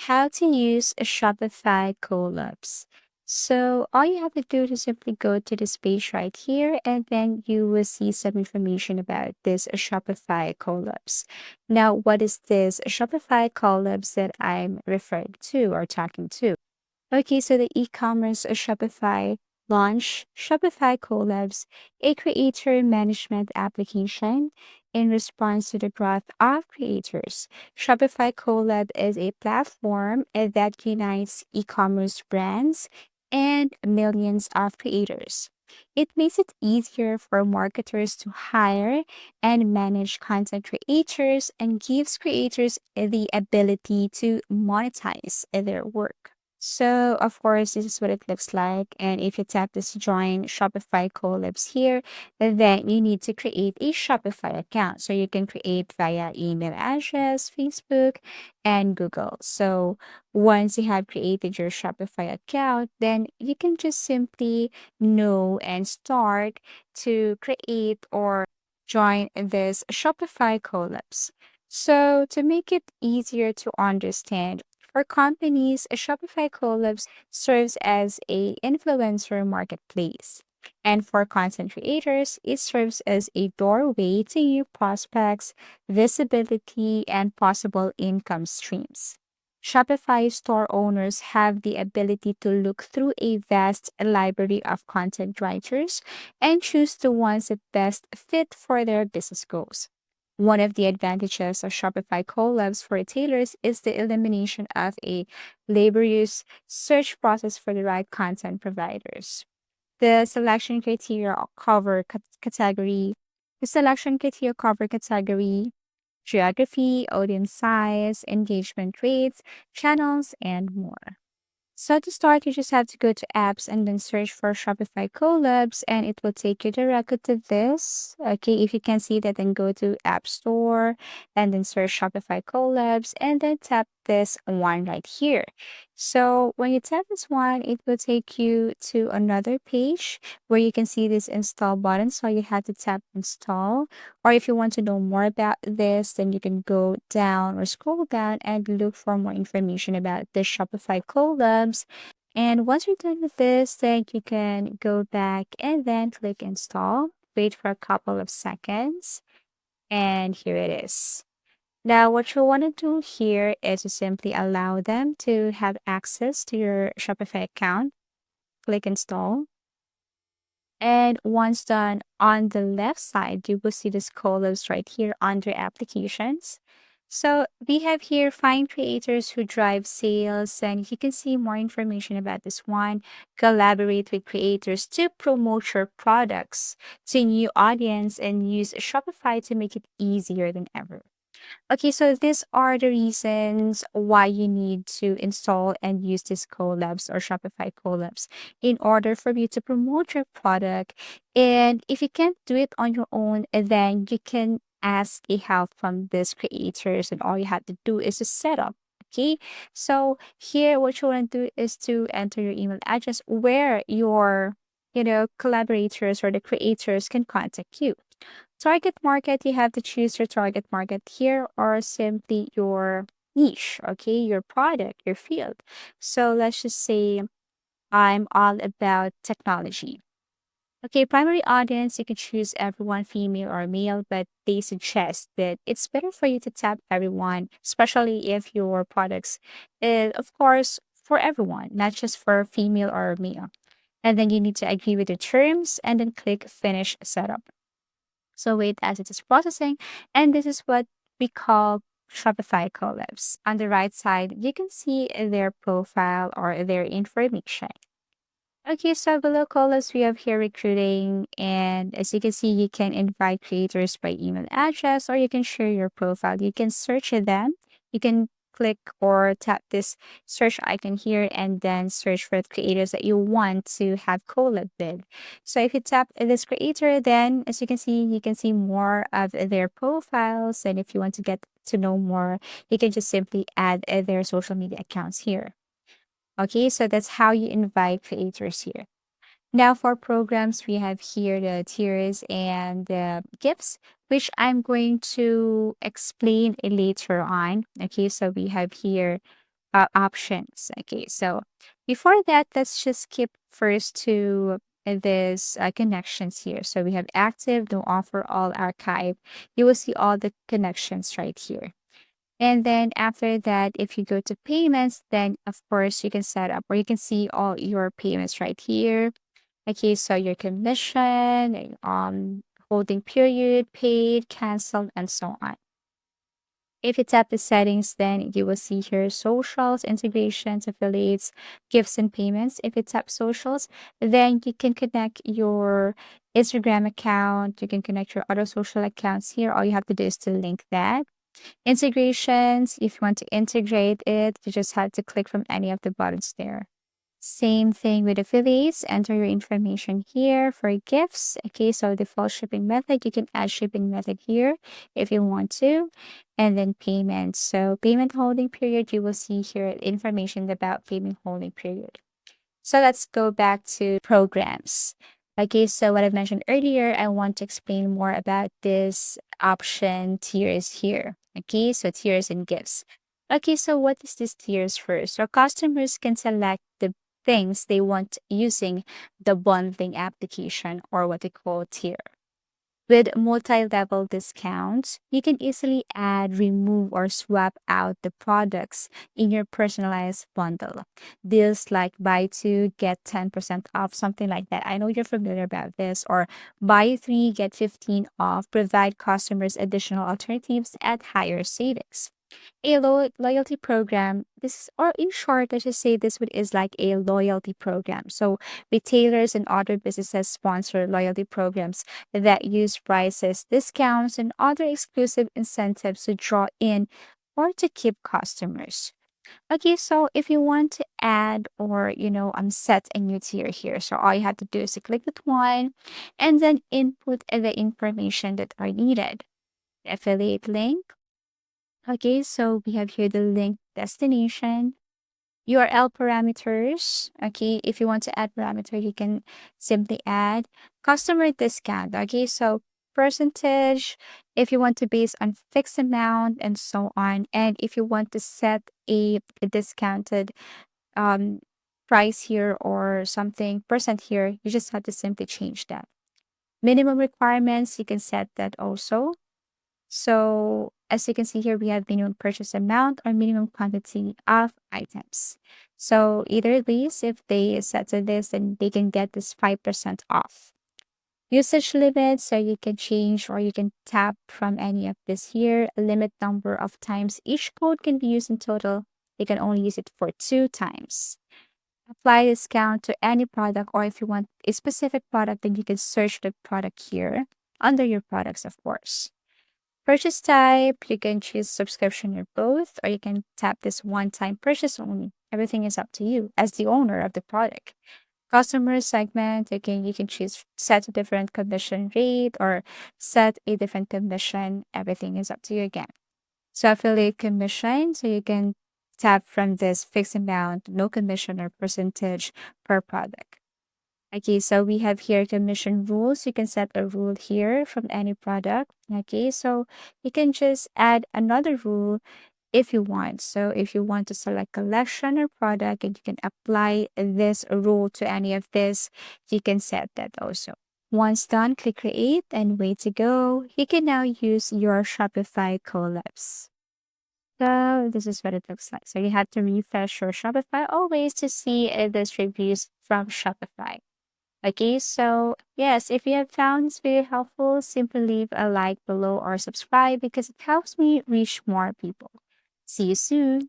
how to use a Shopify Collabs. So all you have to do is simply go to this page right here, and then you will see some information about this Shopify Collabs. Now, what is this Shopify Collabs that I'm referring to or talking to? Okay, so the e-commerce Shopify launched Shopify Collabs, a creator management application in response to the growth of creators. Shopify Collab is a platform that unites e-commerce brands and millions of creators. It makes it easier for marketers to hire and manage content creators and gives creators the ability to monetize their work. So, of course, this is what it looks like. And if you tap this join Shopify collabs here, then you need to create a Shopify account. So you can create via email address, Facebook, and Google. So once you have created your Shopify account, then you can just simply know and start to create or join this Shopify collabs. So to make it easier to understand, for companies, a Shopify Collabs serves as a influencer marketplace. And for content creators, it serves as a doorway to new prospects, visibility, and possible income streams. Shopify store owners have the ability to look through a vast library of content writers and choose the ones that best fit for their business goals. One of the advantages of Shopify collabs for retailers is the elimination of a laborious search process for the right content providers. The selection criteria cover category. The selection criteria cover category, geography, audience size, engagement rates, channels, and more. So to start, you just have to go to apps and then search for Shopify Collabs, and it will take you directly to this. Okay, if you can see that, then go to App Store and then search Shopify Collabs and then tap this one right here. So when you tap this one, it will take you to another page where you can see this install button. So you have to tap install. Or if you want to know more about this, then you can go down or scroll down and look for more information about the Shopify collabs. And once you're done with this, then you can go back and then click install. Wait for a couple of seconds. And here it is. Now, what you want to do here is to simply allow them to have access to your Shopify account. Click install. And once done, on the left side, you will see this collabs right here under applications. So we have here find creators who drive sales, and you can see more information about this one. Collaborate with creators to promote your products to new audience and use Shopify to make it easier than ever. Okay, so these are the reasons why you need to install and use this collabs or Shopify collabs in order for you to promote your product. And if you can't do it on your own, then you can ask a help from these creators, and all you have to do is to set up. Okay, so here what you want to do is to enter your email address where your collaborators or the creators can contact you. Target market, you have to choose your target market here or simply your niche, okay, your product, your field. So let's just say I'm all about technology. Okay, primary audience, you can choose everyone, female or male, but they suggest that it's better for you to tap everyone, especially if your products is, of course, for everyone, not just for female or male. And then you need to agree with the terms and then click finish setup. So wait as it is processing. And this is what we call Shopify collabs. On the right side, you can see their profile or their information. Okay, so below collabs, we have here recruiting. And as you can see, you can invite creators by email address or you can share your profile. You can search them. You can click or tap this search icon here and then search for the creators that you want to have collab with. So if you tap this creator, then as you can see more of their profiles. And if you want to get to know more, you can just simply add their social media accounts here. Okay, so that's how you invite creators here. Now for programs, we have here the tiers and the gifts, which I'm going to explain later on. Okay, so we have here options. Okay, so before that, let's just skip first to this connections here. So we have active, no offer, all archive. You will see all the connections right here. And then after that, if you go to payments, then of course you can set up or you can see all your payments right here. Okay, so your commission, holding period, paid, canceled, and so on. If you tap the settings, then you will see here socials, integrations, affiliates, gifts, and payments. If you tap socials, then you can connect your Instagram account. You can connect your other social accounts here. All you have to do is to link that. Integrations, if you want to integrate it, you just have to click from any of the buttons there. Same thing with affiliates. Enter your information here for gifts. Okay, so default shipping method, you can add shipping method here if you want to. And then payment. So payment holding period, you will see here information about payment holding period. So let's go back to programs. Okay, so what I mentioned earlier, I want to explain more about this option tiers here. Okay, so tiers and gifts. Okay, so what is this tiers first? So customers can select the things they want using the bundling application or what we call tier. With multi-level discounts, you can easily add, remove, or swap out the products in your personalized bundle. Deals like buy two, get 10% off, something like that. I know you're familiar about this. Or buy three, get 15 off, provide customers additional alternatives at higher savings. A loyalty program, this is, or in short, let's just say this one is like a loyalty program. So retailers and other businesses sponsor loyalty programs that use prices, discounts, and other exclusive incentives to draw in or to keep customers. Okay, so if you want to add or set a new tier here, so all you have to do is to click that one and then input the information that are needed. Affiliate link. Okay, so we have here the link destination, URL parameters. Okay, if you want to add parameter, you can simply add customer discount. Okay, so percentage, if you want to base on fixed amount and so on. And if you want to set a discounted um, price here or something percent here, you just have to simply change that. Minimum requirements, you can set that also. So as you can see here, we have minimum purchase amount or minimum quantity of items. So either these, if they set to this, then they can get this 5% off. Usage limit, so you can change or you can tap from any of this here. A limit number of times each code can be used in total. You can only use it for 2 times. Apply discount to any product, or if you want a specific product, then you can search the product here under your products, of course. Purchase type, you can choose subscription or both, or you can tap this one-time purchase only. Everything is up to you as the owner of the product. Customer segment, again, you can choose set a different commission rate or set a different commission. Everything is up to you again. So affiliate commission, so you can tap from this fixed amount, no commission or percentage per product. Okay, so we have here commission rules. You can set a rule here from any product. Okay, so you can just add another rule if you want. So if you want to select collection or product and you can apply this rule to any of this, you can set that also. Once done, click create and wait to go. You can now use your Shopify Collabs. So this is what it looks like. So you have to refresh your Shopify always to see this reviews from Shopify. Okay, so yes, if you have found this video helpful, simply leave a like below or subscribe because it helps me reach more people. See you soon.